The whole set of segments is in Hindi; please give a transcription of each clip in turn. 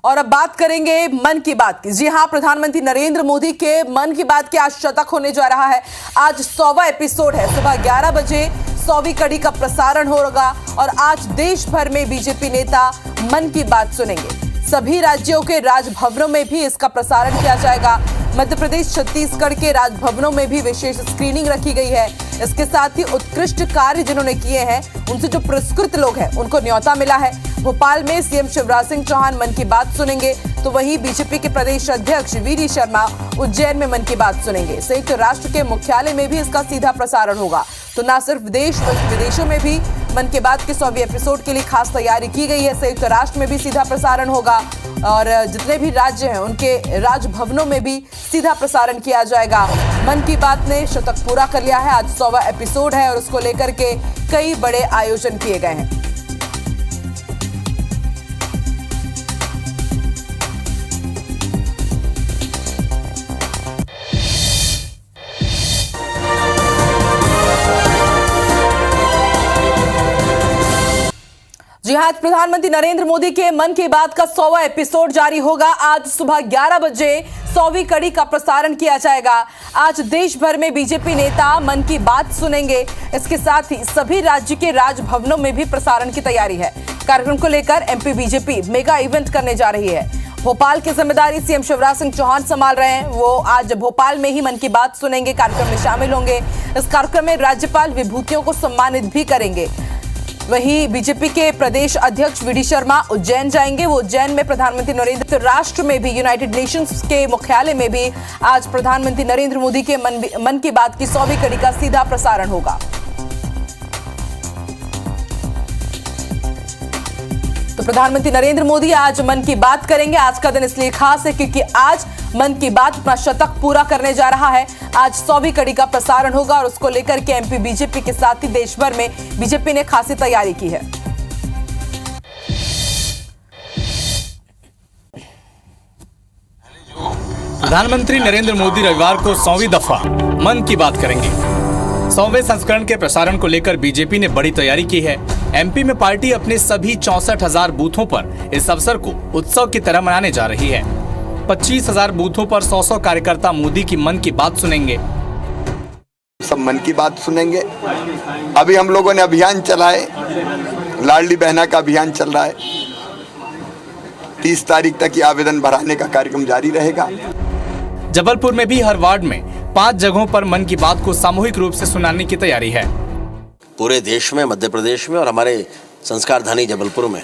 और अब बात करेंगे मन की बात की। जी हां, प्रधानमंत्री नरेंद्र मोदी के मन की बात के आज शतक होने जा रहा है। आज 100वां एपिसोड है। सुबह 11 बजे 100वीं कड़ी का प्रसारण होगा और आज देश भर में बीजेपी नेता मन की बात सुनेंगे। सभी राज्यों के राजभवनों में भी इसका प्रसारण किया जाएगा। मध्य प्रदेश, छत्तीसगढ़ के राजभवनों में भी विशेष स्क्रीनिंग रखी गई है। इसके साथ ही उत्कृष्ट कार्य जिन्होंने किए हैं, उनसे जो पुरस्कृत लोग हैं, उनको न्योता मिला है। भोपाल में सीएम शिवराज सिंह चौहान मन की बात सुनेंगे, तो वहीं बीजेपी के प्रदेश अध्यक्ष वीडी शर्मा उज्जैन में मन की बात सुनेंगे। संयुक्त राष्ट्र के मुख्यालय में भी इसका सीधा प्रसारण होगा। तो न सिर्फ देश बल्कि विदेशों में भी मन की बात के 100वें एपिसोड के लिए खास तैयारी की गई है। संयुक्त राष्ट्र में भी सीधा प्रसारण होगा और जितने भी राज्य हैं उनके राजभवनों में भी सीधा प्रसारण किया जाएगा। मन की बात ने शतक पूरा कर लिया है। आज 100वां एपिसोड है और उसको लेकर के कई बड़े आयोजन किए गए हैं। जी हां, प्रधानमंत्री नरेंद्र मोदी के मन की बात का 100वां एपिसोड जारी होगा। आज सुबह 11 बजे 100वीं कड़ी का प्रसारण किया जाएगा। आज देश भर में बीजेपी नेता मन की बात सुनेंगे। इसके साथ ही सभी राज्य के राजभवनों में भी प्रसारण की तैयारी है। कार्यक्रम को लेकर एमपी बीजेपी मेगा इवेंट करने जा रही है। भोपाल की जिम्मेदारी सीएम शिवराज सिंह चौहान संभाल रहे हैं। वो आज भोपाल में ही मन की बात सुनेंगे, कार्यक्रम में शामिल होंगे। इस कार्यक्रम में राज्यपाल विभूतियों को सम्मानित भी करेंगे। वहीं बीजेपी के प्रदेश अध्यक्ष वीडी शर्मा उज्जैन जाएंगे। वो उज्जैन में प्रधानमंत्री नरेंद्र राष्ट्र में भी यूनाइटेड नेशंस के मुख्यालय में भी आज प्रधानमंत्री नरेंद्र मोदी के मन की बात की 100वीं कड़ी का सीधा प्रसारण होगा। तो प्रधानमंत्री नरेंद्र मोदी आज मन की बात करेंगे। आज का दिन इसलिए खास है क्योंकि आज मन की बात अपना शतक पूरा करने जा रहा है। आज 100वीं कड़ी का प्रसारण होगा और उसको लेकर के एमपी बीजेपी के साथ ही देश भर में बीजेपी ने खासी तैयारी की है। प्रधानमंत्री नरेंद्र मोदी रविवार को 100वीं दफा मन की बात करेंगे। 100वें संस्करण के प्रसारण को लेकर बीजेपी ने बड़ी तैयारी की है। एमपी में पार्टी अपने सभी 64,000 बूथों पर इस अवसर को उत्सव की तरह मनाने जा रही है। 25,000 बूथों पर 100 कार्यकर्ता मोदी की मन की बात सुनेंगे। सब मन की बात सुनेंगे। अभी हम लोगों ने अभियान चलाए, लाडली बहना का अभियान चल रहा है। 30 तारीख तक ये आवेदन भराने का कार्यक्रम जारी रहेगा। जबलपुर में भी हर वार्ड में 5 जगहों पर मन की बात को सामूहिक रूप से सुनाने की तैयारी है। पूरे देश में, मध्य प्रदेश में और हमारे संस्कार धानी जबलपुर में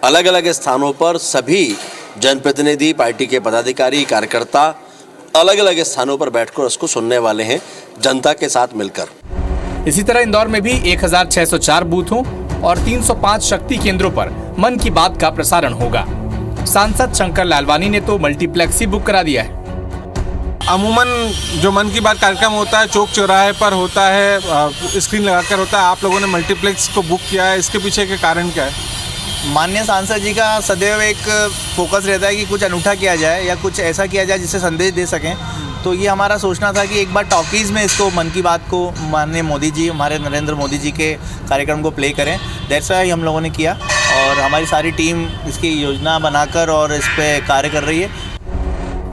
अलग अलग स्थानों पर सभी जनप्रतिनिधि, पार्टी के पदाधिकारी, कार्यकर्ता अलग अलग स्थानों पर बैठकर उसको सुनने वाले हैं, जनता के साथ मिलकर। इसी तरह इंदौर में भी 1604 बूथों और 305 शक्ति केंद्रों पर मन की बात का प्रसारण होगा। सांसद शंकर लालवानी ने तो मल्टीप्लेक्स ही बुक करा दिया है। अमूमन जो मन की बात कार्यक्रम होता है चौक चौराहे पर होता है, स्क्रीन लगाकर होता है। आप लोगों ने मल्टीप्लेक्स को बुक किया है, इसके पीछे के कारण क्या है? माननीय सांसद जी का सदैव एक फोकस रहता है कि कुछ अनूठा किया जाए या कुछ ऐसा किया जाए जिससे संदेश दे सकें। तो ये हमारा सोचना था कि एक बार टॉकीज़ में इसको मन की बात को माननीय मोदी जी, हमारे नरेंद्र मोदी जी के कार्यक्रम को प्ले करें। दैट्स व्हाई हम लोगों ने किया और हमारी सारी टीम इसकी योजना बनाकर और इस पर कार्य कर रही है।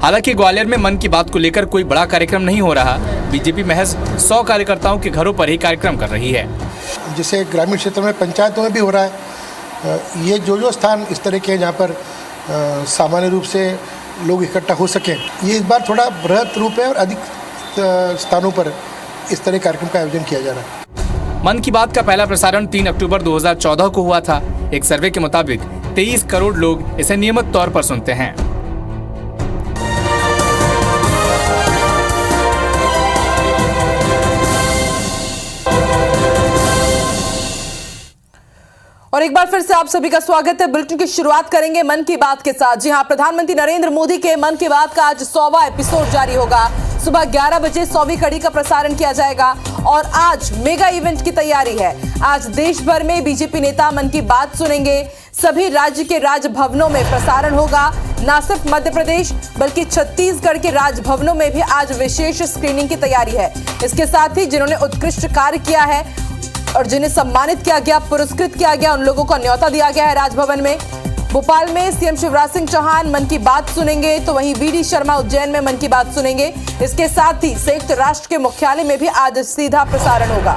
हालांकि ग्वालियर में मन की बात को लेकर कोई बड़ा कार्यक्रम नहीं हो रहा। बीजेपी महज 100 कार्यकर्ताओं के घरों पर ही कार्यक्रम कर रही है। जैसे ग्रामीण क्षेत्र में पंचायतों में भी हो रहा है। ये जो स्थान इस तरह के हैं जहाँ पर सामान्य रूप से लोग इकट्ठा हो सकें, ये इस बार थोड़ा बृहत रूप है और अधिक स्थानों पर इस तरह कार्यक्रम का आयोजन किया जा रहा है। मन की बात का पहला प्रसारण 3 अक्टूबर 2014 को हुआ था। एक सर्वे के मुताबिक 23 करोड़ लोग इसे नियमित तौर पर सुनते हैं। और एक बार फिर से आप सभी का स्वागत है। बुलेटिन की शुरुआत करेंगे मन की बात के साथ। जी हां, प्रधानमंत्री नरेंद्र मोदी के मन की बात का आज 100वां एपिसोड जारी होगा। सुबह 11 बजे 100वीं कड़ी का प्रसारण किया जाएगा और आज मेगा इवेंट की तैयारी है। आज देश भर में बीजेपी नेता मन की बात सुनेंगे। सभी राज्य के राजभवनों में प्रसारण होगा। न सिर्फ मध्य प्रदेश बल्कि छत्तीसगढ़ के राजभवनों में भी आज विशेष स्क्रीनिंग की तैयारी है। इसके साथ ही जिन्होंने उत्कृष्ट कार्य किया है और जिन्हें सम्मानित किया गया, पुरस्कृत किया गया, उन लोगों को न्योता दिया गया है राजभवन में। भोपाल में सीएम शिवराज सिंह चौहान मन की बात सुनेंगे, तो वहीं वीडी शर्मा उज्जैन में मन की बात सुनेंगे। इसके साथ ही संयुक्त राष्ट्र के मुख्यालय में भी आज सीधा प्रसारण होगा।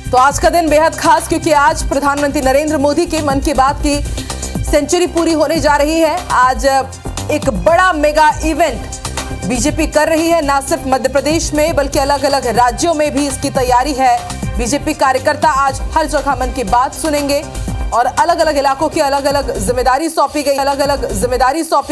तो आज का दिन बेहद खास, क्योंकि आज प्रधानमंत्री नरेंद्र मोदी के मन की बात की सेंचुरी पूरी होने जा रही है। आज एक बड़ा मेगा इवेंट बीजेपी कर रही है, ना सिर्फ मध्य प्रदेश में बल्कि अलग अलग राज्यों में भी इसकी तैयारी है। बीजेपी कार्यकर्ता आज हर जगह मन की बात सुनेंगे और अलग अलग इलाकों की अलग अलग जिम्मेदारी सौंपी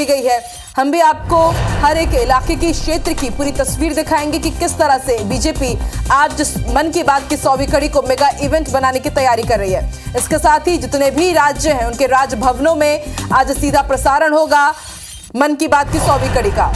गई है। हम भी आपको हर एक इलाके की, क्षेत्र की पूरी तस्वीर दिखाएंगे कि किस तरह से बीजेपी आज मन की बात की 100वीं कड़ी को मेगा इवेंट बनाने की तैयारी कर रही है। इसके साथ ही जितने भी राज्य हैं उनके राजभवनों में आज सीधा प्रसारण होगा मन की बात की 100वीं कड़ी का।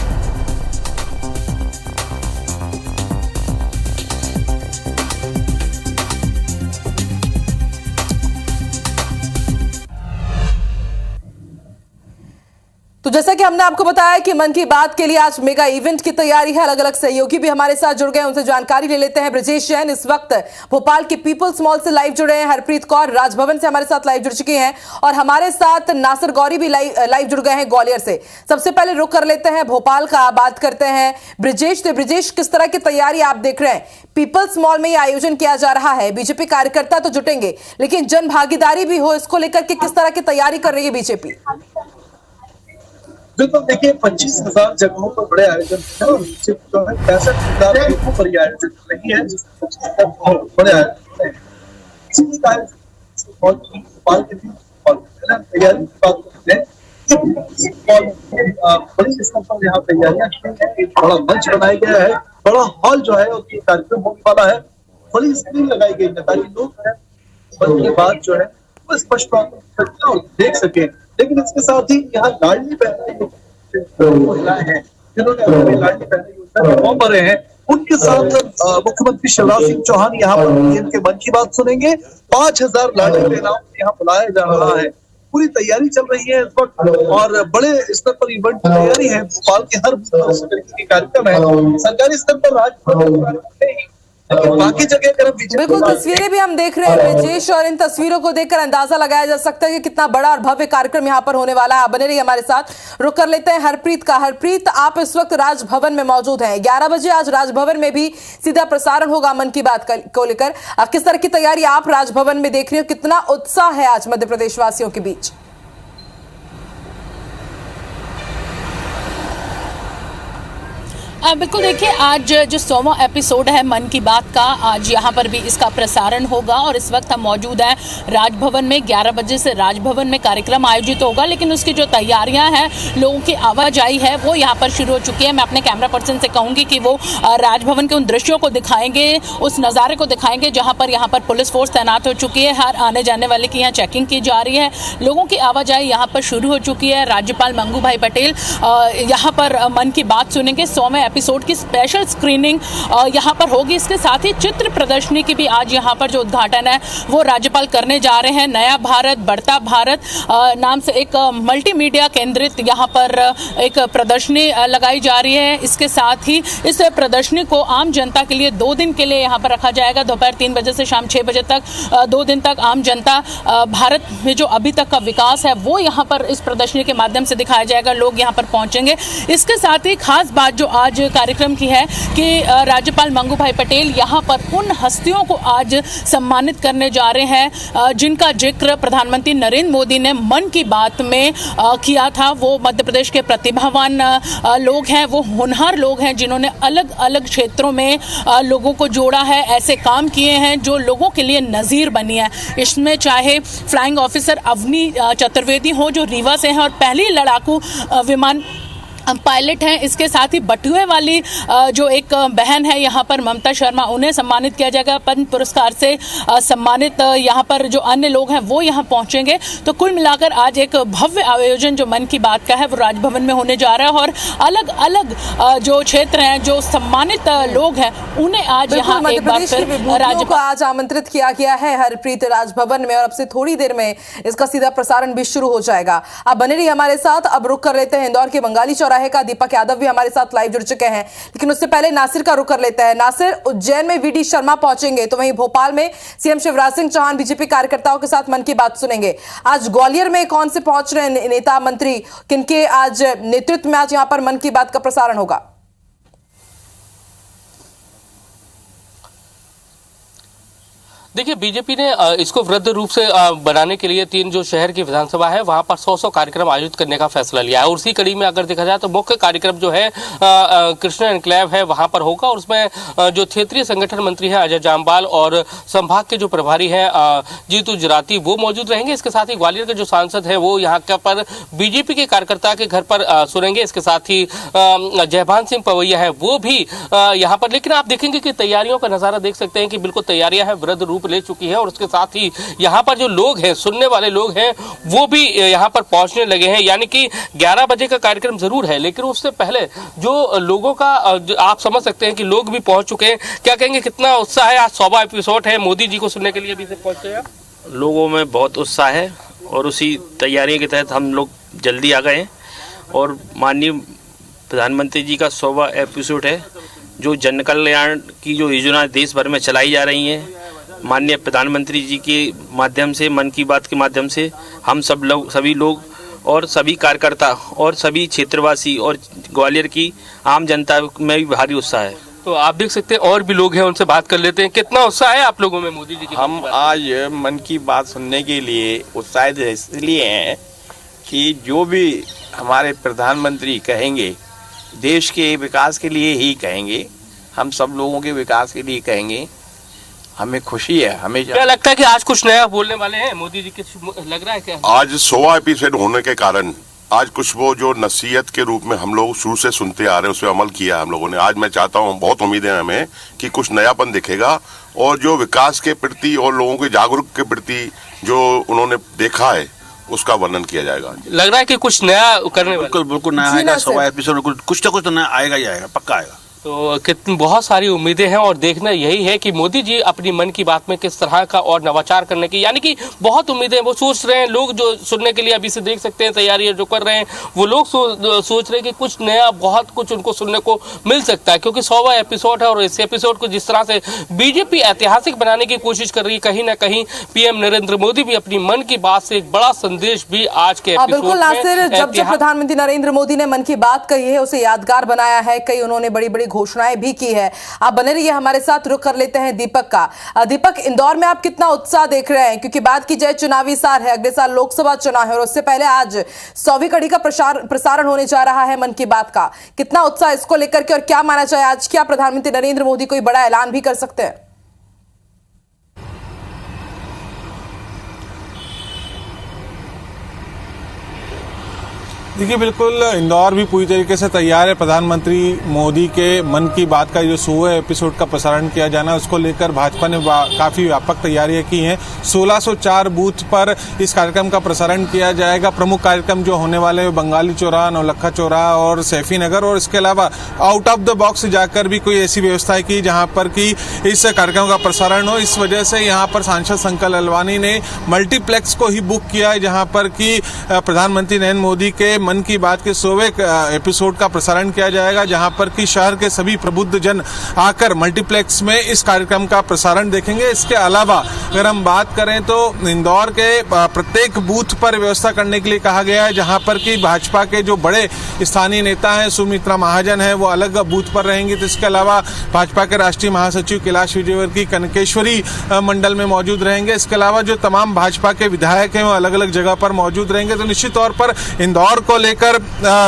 तो जैसा कि हमने आपको बताया कि मन की बात के लिए आज मेगा इवेंट की तैयारी है। अलग अलग सहयोगी भी हमारे साथ जुड़ गए, उनसे जानकारी ले लेते हैं। ब्रजेश जैन इस वक्त भोपाल के पीपल्स मॉल से लाइव जुड़े हैं, हरप्रीत कौर राजभवन से हमारे साथ लाइव जुड़ चुकी हैं और हमारे साथ नासिर गौरी भी लाइव जुड़ गए हैं ग्वालियर से। सबसे पहले रुक कर लेते हैं भोपाल का, बात करते हैं ब्रजेश से। ब्रजेश, किस तरह की तैयारी आप देख रहे हैं? पीपल्स मॉल में ये आयोजन किया जा रहा है, बीजेपी कार्यकर्ता तो जुटेंगे लेकिन जन भागीदारी भी हो, इसको लेकर के किस तरह की तैयारी कर रही है बीजेपी? बिल्कुल, देखिए 25,000 जगहों पर बड़े आयोजन है और 65,000 जगहों पर ये आयोजन नहीं है, बड़े आयोजन है। तैयारी की बात करते हैं, बड़ी स्तर पर यहाँ तैयारियां की हैं। एक बड़ा मंच बनाया गया है, बड़ा हॉल जो है उसकी कार्यक्रम होने वाला है, बड़ी स्क्रीन लगाई गई है ताकि लोग मन की बात जो है वो स्पष्ट और देख सके। लेकिन इसके साथ ही यहाँ लाडली बहना महिलाएं हैं जिन्होंने अपनी लाडली बहना योजना में फॉर्म भरे हैं, उनके साथ मुख्यमंत्री शिवराज सिंह चौहान यहाँ पर इनके मन की बात सुनेंगे। 5,000 लाडली बहनाओं को यहाँ बुलाया जा रहा है। पूरी तैयारी चल रही है इस वक्त और बड़े स्तर पर इवेंट की तैयारी है। भोपाल के हर तरीके के कार्यक्रम है, सरकारी स्तर पर राज्य बाकी जगह अगर बिल्कुल तस्वीरें भी हम देख रहे हैं ब्रजेश, और इन तस्वीरों को देखकर अंदाजा लगाया जा सकता है कि कितना बड़ा और भव्य कार्यक्रम यहाँ पर होने वाला है। बने रहिए हमारे साथ। रुक कर लेते हैं हरप्रीत का। हरप्रीत, आप इस वक्त राजभवन में मौजूद हैं। 11 बजे आज राजभवन में भी सीधा प्रसारण होगा मन की बात को लेकर। किस तरह की तैयारी आप राजभवन में देख रहे हो? कितना उत्साह है आज मध्य प्रदेश वासियों के बीच? बिल्कुल, देखिए आज जो 100वां एपिसोड है मन की बात का, आज यहाँ पर भी इसका प्रसारण होगा और इस वक्त हम मौजूद हैं राजभवन में। 11 बजे से राजभवन में कार्यक्रम आयोजित होगा, लेकिन उसकी जो तैयारियां हैं, लोगों की आवाजाही है, वो यहाँ पर शुरू हो चुकी है। मैं अपने कैमरा पर्सन से कहूँगी कि वो राजभवन के उन दृश्यों को दिखाएंगे, उस नज़ारे को दिखाएंगे जहाँ पर यहाँ पर पुलिस फोर्स तैनात हो चुकी है। हर आने जाने वाले की यहाँ चेकिंग की जा रही है, लोगों की आवाजाही यहाँ पर शुरू हो चुकी है। राज्यपाल मंगू भाई पटेल यहाँ पर मन की बात सुनेंगे। 100वें एपिसोड की स्पेशल स्क्रीनिंग यहाँ पर होगी। इसके साथ ही चित्र प्रदर्शनी की भी आज यहाँ पर जो उद्घाटन है वो राज्यपाल करने जा रहे हैं। नया भारत बढ़ता भारत नाम से एक मल्टीमीडिया केंद्रित यहाँ पर एक प्रदर्शनी लगाई जा रही है। इसके साथ ही इस प्रदर्शनी को आम जनता के लिए 2 दिन के लिए यहाँ पर रखा जाएगा। दोपहर 3 बजे से शाम 6 बजे तक 2 दिन तक आम जनता भारत में जो अभी तक का विकास है वो यहाँ पर इस प्रदर्शनी के माध्यम से दिखाया जाएगा। लोग यहाँ पर पहुँचेंगे। इसके साथ ही खास बात जो आज कार्यक्रम की है कि राज्यपाल मंगू भाई पटेल यहाँ पर उन हस्तियों को आज सम्मानित करने जा रहे हैं जिनका जिक्र प्रधानमंत्री नरेंद्र मोदी ने मन की बात में किया था। वो मध्य प्रदेश के प्रतिभावान लोग हैं, वो होनहार लोग हैं जिन्होंने अलग अलग क्षेत्रों में लोगों को जोड़ा है, ऐसे काम किए हैं जो लोगों के लिए नज़ीर बनी है। इसमें चाहे फ्लाइंग ऑफिसर अवनी चतुर्वेदी हो जो रीवा से हैं और पहली लड़ाकू विमान पायलट हैं। इसके साथ ही बटुए वाली जो एक बहन है यहाँ पर ममता शर्मा, उन्हें सम्मानित किया जाएगा पद्म पुरस्कार से सम्मानित। यहाँ पर जो अन्य लोग हैं वो यहाँ पहुँचेंगे। तो कुल मिलाकर आज एक भव्य आयोजन जो मन की बात का है वो राजभवन में होने जा रहा है और अलग अलग जो क्षेत्र हैं, जो सम्मानित लोग हैं, उन्हें आज यहाँ एक बार फिर राज्यपाल को आज आमंत्रित किया गया है हरप्रीत राजभवन में और अब से थोड़ी देर में इसका सीधा प्रसारण भी शुरू हो जाएगा। आप बने रहिए हमारे साथ। अब रुक कर लेते हैं इंदौर के बंगाली चौराहे चौराहे का दीपक यादव भी हमारे साथ लाइव जुड़ चुके हैं, लेकिन उससे पहले नासिर का रुख कर लेते हैं। नासिर, उज्जैन में वीडी शर्मा पहुंचेंगे तो वहीं भोपाल में सीएम शिवराज सिंह चौहान बीजेपी कार्यकर्ताओं के साथ मन की बात सुनेंगे। आज ग्वालियर में कौन से पहुंच रहे हैं नेता मंत्री, किनके आज नेतृत्व में आज यहां पर मन की बात का प्रसारण होगा? देखिए, बीजेपी ने इसको वृद्ध रूप से बनाने के लिए 3 जो शहर की विधानसभा है वहां पर 100 कार्यक्रम आयोजित करने का फैसला लिया है। और उसी कड़ी में अगर देखा जाए तो मुख्य कार्यक्रम जो है कृष्णा एनक्लेव है वहां पर होगा, और उसमें जो क्षेत्रीय संगठन मंत्री है अजय जामवाल और संभाग के जो प्रभारी हैं जीतू जराती वो मौजूद रहेंगे। इसके साथ ही ग्वालियर के जो सांसद है वो यहाँ पर बीजेपी के कार्यकर्ता के घर पर सुनेंगे। इसके साथ ही जयभान सिंह पवैया है वो भी यहाँ पर। लेकिन आप देखेंगे कि तैयारियों का नजारा देख सकते हैं कि बिल्कुल तैयारियां हैं, वृद्ध रूप ले चुकी है। और उसके साथ ही यहाँ पर जो लोग हैं, सुनने वाले लोग हैं, वो भी यहाँ पर पहुंचने लगे हैं। यानी कि 11 बजे का कार्यक्रम जरूर है, लेकिन उससे पहले जो लोगों का आप समझ सकते हैं कि लोग भी पहुंच चुके हैं। क्या कहेंगे, कितना उत्साह है? आज 100वां एपिसोड है, मोदी जी को सुनने के लिए भी पहुंचे हैं। लोगों में बहुत उत्साह है और उसी तैयारी के तहत हम लोग जल्दी आ गए हैं। और माननीय प्रधानमंत्री जी का 100वां एपिसोड है, जो जन कल्याण की जो योजना देश भर में चलाई जा रही हैं, माननीय प्रधानमंत्री जी के माध्यम से, मन की बात के माध्यम से हम सभी लोग और सभी कार्यकर्ता और सभी क्षेत्रवासी और ग्वालियर की आम जनता में भी भारी उत्साह है। तो आप देख सकते हैं और भी लोग हैं, उनसे बात कर लेते हैं। कितना उत्साह है आप लोगों में मोदी जी की? हम आज मन की बात सुनने के लिए उत्साहित इसलिए हैं कि जो भी हमारे प्रधानमंत्री कहेंगे देश के विकास के लिए ही कहेंगे, हम सब लोगों के विकास के लिए कहेंगे। हमें खुशी है हमेशा। क्या लगता है कि आज कुछ नया बोलने वाले हैं मोदी जी? लग रहा है क्या आज 100वां एपिसोड होने के कारण आज कुछ वो जो नसीहत के रूप में हम लोग शुरू से सुनते आ रहे हैं उस पर अमल किया हम लोगों ने। आज मैं चाहता हूँ, बहुत उम्मीद है हमें कि कुछ नयापन दिखेगा और जो विकास के प्रति और लोगों के जागरूक के प्रति जो उन्होंने देखा है उसका वर्णन किया जाएगा। लग रहा है कि कुछ नया करने वाले। बिल्कुल नया आएगा। 100वां एपिसोड कुछ ना कुछ तो नया आएगा ही आएगा, पक्का आएगा। तो कितनी बहुत सारी उम्मीदें हैं और देखना यही है कि मोदी जी अपनी मन की बात में किस तरह का और नवाचार करने की, यानी कि बहुत उम्मीदें वो सोच रहे हैं। लोग जो सुनने के लिए अभी से देख सकते हैं तैयारी जो कर रहे हैं, वो लोग सोच रहे हैं कि कुछ नया, बहुत कुछ उनको सुनने को मिल सकता है, क्योंकि 100वां एपिसोड है। और इस एपिसोड को जिस तरह से बीजेपी ऐतिहासिक बनाने की कोशिश कर रही है, कहीं ना कहीं पीएम नरेंद्र मोदी भी अपनी मन की बात से एक बड़ा संदेश भी आज के एपिसोड में। बिल्कुल नासिर, जब प्रधानमंत्री नरेंद्र मोदी ने मन की बात कही है उसे यादगार बनाया है, कई उन्होंने बड़ी बड़ी घोषणाएं भी की है। आप बने रहिए हमारे साथ, रुक कर लेते हैं दीपक का। दीपक, इंदौर में आप कितना उत्साह देख रहे हैं, क्योंकि बात की जाए चुनावी साल है, अगले साल लोकसभा चुनाव है और उससे पहले आज 100वीं कड़ी का प्रसारण होने जा रहा है मन की बात का। कितना उत्साह इसको लेकर के, और क्या माना जाए आज क्या प्रधानमंत्री नरेंद्र मोदी कोई बड़ा ऐलान भी कर सकते हैं? देखिए, बिल्कुल इंदौर भी पूरी तरीके से तैयार है। प्रधानमंत्री मोदी के मन की बात का जो 100वें एपिसोड का प्रसारण किया जाना है उसको लेकर भाजपा ने काफ़ी व्यापक तैयारियां की हैं। 1604 बूथ पर इस कार्यक्रम का प्रसारण किया जाएगा। प्रमुख कार्यक्रम जो होने वाले हैं बंगाली चौराहा, नौलखा चौराहा और सैफी नगर, और इसके अलावा आउट ऑफ द बॉक्स जाकर भी कोई ऐसी व्यवस्था की जहां पर कि इस कार्यक्रम का प्रसारण हो। इस वजह से यहां पर सांसद शंकर लालवानी ने मल्टीप्लेक्स को ही बुक किया है, जहां पर कि प्रधानमंत्री नरेंद्र मोदी के मन की बात के 100वें एपिसोड का प्रसारण किया जाएगा, जहां पर कि शहर के सभी प्रबुद्ध जन आकर मल्टीप्लेक्स में इस कार्यक्रम का प्रसारण देखेंगे। इसके अलावा अगर हम बात करें तो इंदौर के प्रत्येक बूथ पर व्यवस्था करने के लिए कहा गया है, जहां पर कि भाजपा के जो बड़े स्थानीय नेता हैं, सुमित्रा महाजन है, वो अलग बूथ पर रहेंगे। तो इसके अलावा भाजपा के राष्ट्रीय महासचिव कैलाश विजयवर्गीय कनकेश्वरी मंडल में मौजूद रहेंगे। इसके अलावा जो तमाम भाजपा के विधायक हैं वो अलग अलग जगह पर मौजूद रहेंगे। तो निश्चित तौर पर इंदौर को लेकर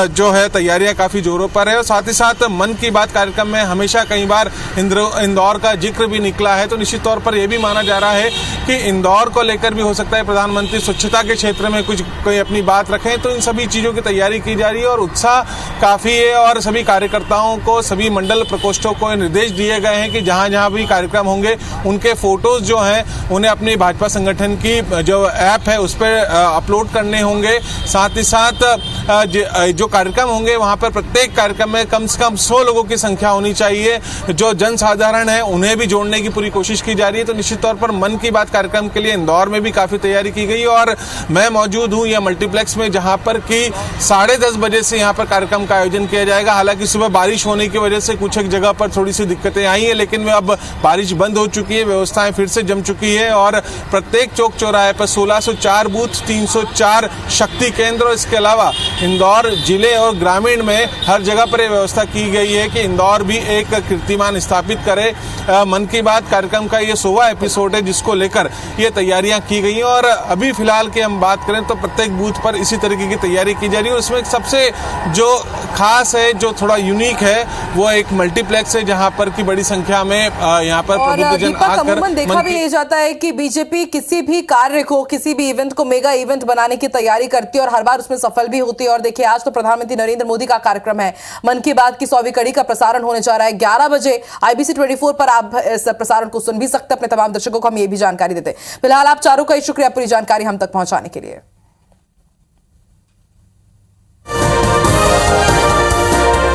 जो है तैयारियां काफी जोरों पर है। और साथ ही साथ मन की बात कार्यक्रम में हमेशा कई बार इंदौर का जिक्र भी निकला है। तो निश्चित तौर पर यह भी माना जा रहा है कि इंदौर को लेकर भी हो सकता है प्रधानमंत्री स्वच्छता के क्षेत्र में कुछ कोई अपनी बात रखें। तो इन सभी चीजों की तैयारी की जा रही है और उत्साह काफी है। और सभी कार्यकर्ताओं को, सभी मंडल प्रकोष्ठों को निर्देश दिए गए हैं कि जहां जहां भी कार्यक्रम होंगे उनके फोटोज जो हैं उन्हें अपनी भाजपा संगठन की जो ऐप है उस पर अपलोड करने होंगे। साथ ही साथ जो कार्यक्रम होंगे वहां पर प्रत्येक कार्यक्रम में कम से कम 100 लोगों की संख्या होनी चाहिए। जो जनसाधारण है उन्हें भी जोड़ने की पूरी कोशिश की जा रही है। तो निश्चित तौर पर मन की बात कार्यक्रम के लिए इंदौर में भी काफी तैयारी की गई और मैं मौजूद हूं यह मल्टीप्लेक्स में, जहां पर कि 10:30 बजे से यहां पर कार्यक्रम का आयोजन किया जाएगा। हालांकि सुबह बारिश होने की वजह से कुछ एक जगह पर थोड़ी सी दिक्कतें आई है, लेकिन अब बारिश बंद हो चुकी है, व्यवस्थाएं फिर से जम चुकी है और प्रत्येक चौक चौराहे पर 1604 बूथ, 304 शक्ति केंद्र और इसके अलावा इंदौर जिले और ग्रामीण में हर जगह पर यह व्यवस्था की गई है कि इंदौर भी एक कीर्तिमान स्थापित करे। मन की बात कार्यक्रम का ये 100वां एपिसोड है, जिसको लेकर ये तैयारियां की गई हैं और अभी फिलहाल की हम बात करें तो प्रत्येक बूथ पर इसी तरीके की तैयारी की जा रही है। और इसमें सबसे जो खास है, जो थोड़ा यूनिक है, वो एक मल्टीप्लेक्स है जहां पर की बड़ी संख्या में यहाँ पर प्रबुद्धजन आकर अमूमन देखा भी नहीं जाता है कि बीजेपी किसी भी कार्य को, किसी भी इवेंट को मेगा इवेंट बनाने की तैयारी करती है और हर बार उसमें सफल भी होती है। और देखिए आज तो प्रधानमंत्री नरेंद्र मोदी का कार्यक्रम है, मन की बात की 100वीं कड़ी का प्रसारण होने जा रहा है 11 बजे IBC 24 पर। आप इस प्रसारण को सुन भी सकते हैं। अपने तमाम दर्शकों को हम ये भी जानकारी देते हैं। फिलहाल आप चारों का ही शुक्रिया पूरी जानकारी हम तक पहुंचाने के लिए।